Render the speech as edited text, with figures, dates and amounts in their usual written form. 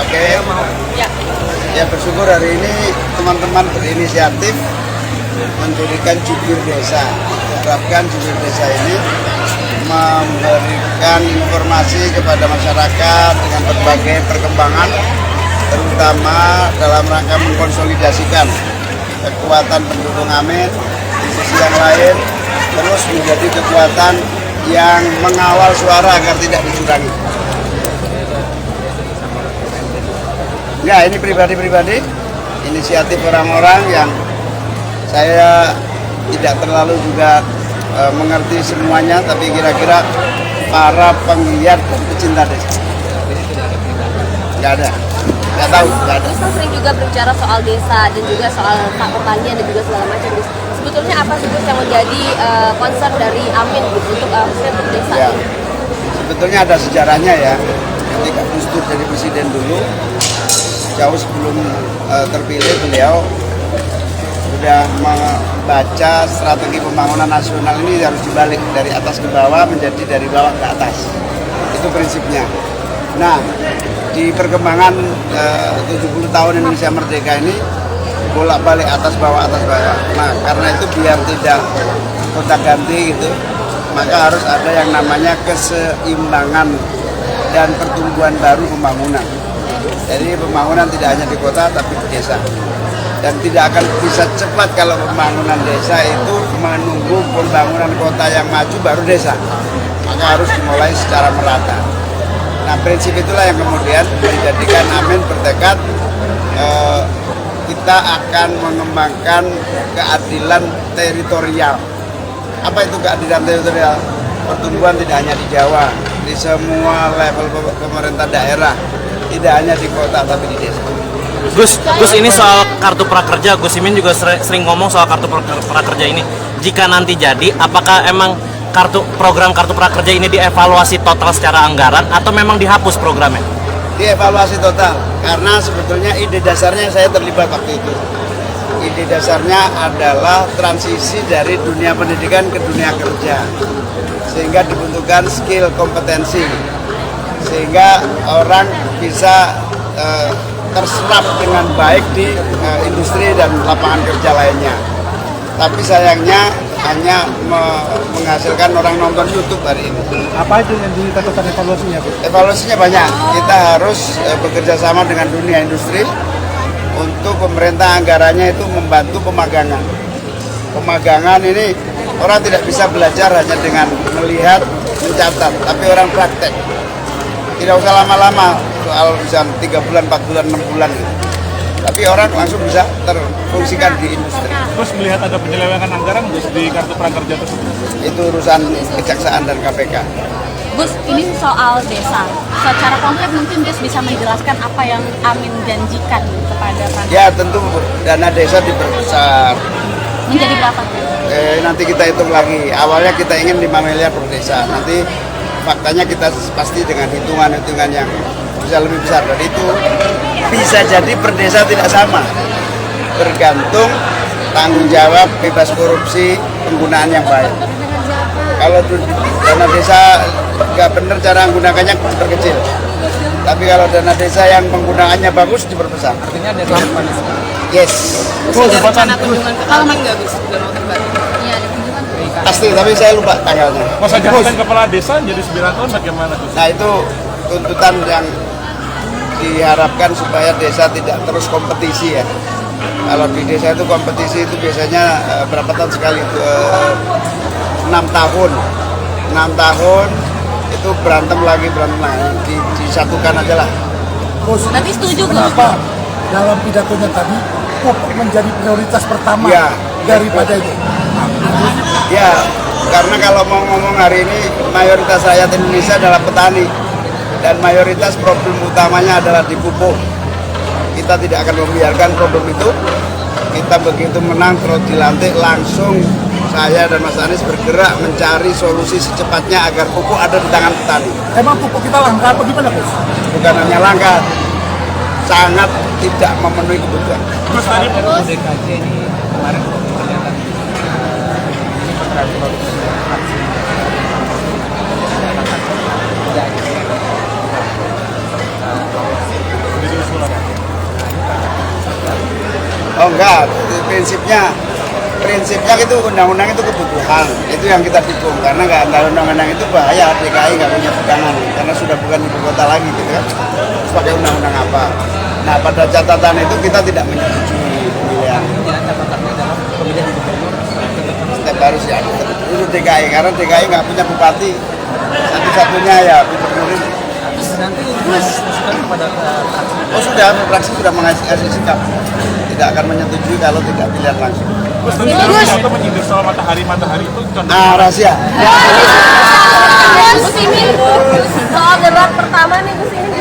Oke. Ya bersyukur hari ini teman-teman berinisiatif mendirikan jubir desa. Diharapkan jubir desa ini memberikan informasi kepada masyarakat dengan berbagai perkembangan, terutama dalam rangka mengkonsolidasikan kekuatan pendukung Amin. Di sisi yang lain terus menjadi kekuatan yang mengawal suara agar tidak dicurangi. Ya, ini pribadi-pribadi, inisiatif orang-orang yang saya tidak terlalu juga mengerti semuanya, tapi kira-kira para penggiat dan pecinta desa. Nggak ada, nggak tahu, nggak ada. Kita sering juga berbicara soal desa dan juga soal pertanian dan juga segala macam. Sebetulnya apa sih Gus yang menjadi concern dari Amin untuk desa? Ya, sebetulnya ada sejarahnya ya. Ketika Gus Dur jadi presiden dulu, jauh sebelum terpilih, beliau sudah membaca strategi pembangunan nasional ini harus dibalik dari atas ke bawah menjadi dari bawah ke atas. Itu prinsipnya. Nah, di perkembangan 70 tahun Indonesia Merdeka ini bolak-balik atas bawah. Nah, karena itu biar tidak gonta-ganti gitu, maka harus ada yang namanya keseimbangan dan pertumbuhan baru pembangunan. Jadi pembangunan tidak hanya di kota tapi di desa. Dan tidak akan bisa cepat kalau pembangunan desa itu menunggu pembangunan kota yang maju baru desa. Maka harus dimulai secara merata. Nah, prinsip itulah yang kemudian menjadikan Amin bertekad kita akan mengembangkan keadilan teritorial. Apa itu keadilan teritorial? Pertumbuhan tidak hanya di Jawa, di semua level pemerintah daerah. Tidak hanya di kota tapi di desa. Gus ini soal kartu prakerja, Gus Imin juga sering ngomong soal kartu prakerja ini. Jika nanti jadi, apakah emang program kartu prakerja ini dievaluasi total secara anggaran atau memang dihapus programnya? Dievaluasi total, karena sebetulnya ide dasarnya saya terlibat waktu itu. Ide dasarnya adalah transisi dari dunia pendidikan ke dunia kerja, sehingga dibutuhkan skill kompetensi, sehingga orang bisa terserap dengan baik di industri dan lapangan kerja lainnya. Tapi sayangnya hanya menghasilkan orang nonton YouTube hari ini. Apa itu yang dilakukan evaluasinya, Bu? Evaluasinya banyak. Kita harus bekerja sama dengan dunia industri untuk pemerintah anggarannya itu membantu pemagangan. Pemagangan ini orang tidak bisa belajar hanya dengan melihat, mencatat, tapi orang praktek. Tidak usah lama-lama, soal bisa 3 bulan, 4 bulan, 6 bulan gitu. Tapi orang langsung bisa terfungsikan di industri. Terus melihat ada penyelewengan anggaran Gus di kartu prakerja tersebut? Itu urusan kejaksaan dan KPK. Gus, ini soal desa. Secara konkret mungkin Gus bisa menjelaskan apa yang Amin janjikan kepada Prakerja? Ya tentu dana desa diperbesar. Menjadi berapa? Nanti kita hitung lagi. Awalnya kita ingin 5 miliar per desa. Nanti faktanya kita pasti dengan hitungan-hitungan yang bisa lebih besar. Dan itu bisa jadi per desa tidak sama. Bergantung tanggung jawab, bebas korupsi, penggunaan yang baik. Kalau dana desa nggak benar cara menggunakannya diperkecil. Tapi kalau dana desa yang penggunaannya bagus diperbesar. Artinya ada harapan. Yes. Rencana kunjungan ke Kalman nggak Gus? Iya, ada kunjungan. Pasti, tapi saya lupa tanggalnya. Masa jabatan kepala desa jadi 9 tahun bagaimana, Gus? Nah itu tuntutan yang diharapkan supaya desa tidak terus kompetisi ya. Kalau di desa itu kompetisi itu biasanya berapa tahun sekali? 6 tahun. 6 tahun itu berantem lagi, disatukan aja lah. Tapi setuju Gus. Kenapa dalam pidatonya tadi pupuk menjadi prioritas pertama Ya, daripada itu? Ya, karena kalau mau ngomong hari ini mayoritas rakyat Indonesia adalah petani dan mayoritas problem utamanya adalah di pupuk. Kita tidak akan membiarkan problem itu. Kita begitu menang terus dilantik langsung saya dan Mas Anies bergerak mencari solusi secepatnya agar pupuk ada di tangan petani. Emang pupuk kita langka apa gimana, Gus? Bukan hanya langka, sangat tidak memenuhi kebutuhan. Terus tadi DKJ ini kemarin pernyataan ini terkait produksi vaksin. Enggak, prinsipnya itu undang-undang itu kebutuhan, itu yang kita dukung karena nggak ada undang-undang itu bahaya DKI nggak punya pegangan karena sudah bukan ibu kota lagi gitu kan. Terus pakai undang-undang apa? Nah pada catatan itu kita tidak menyetujui pemilihan. Setiap harus ya itu DKI karena DKI nggak punya bupati, satu-satunya ya gubernur ini. Nanti masukan kepada Oh sudah, fraksi sudah mengasih sikap tidak akan menyetujui kalau tidak pilihan langsung. Gus, tadi atau menyindir soal matahari itu contoh. Rahasia. Gus ini soal debat pertama nih Gus ini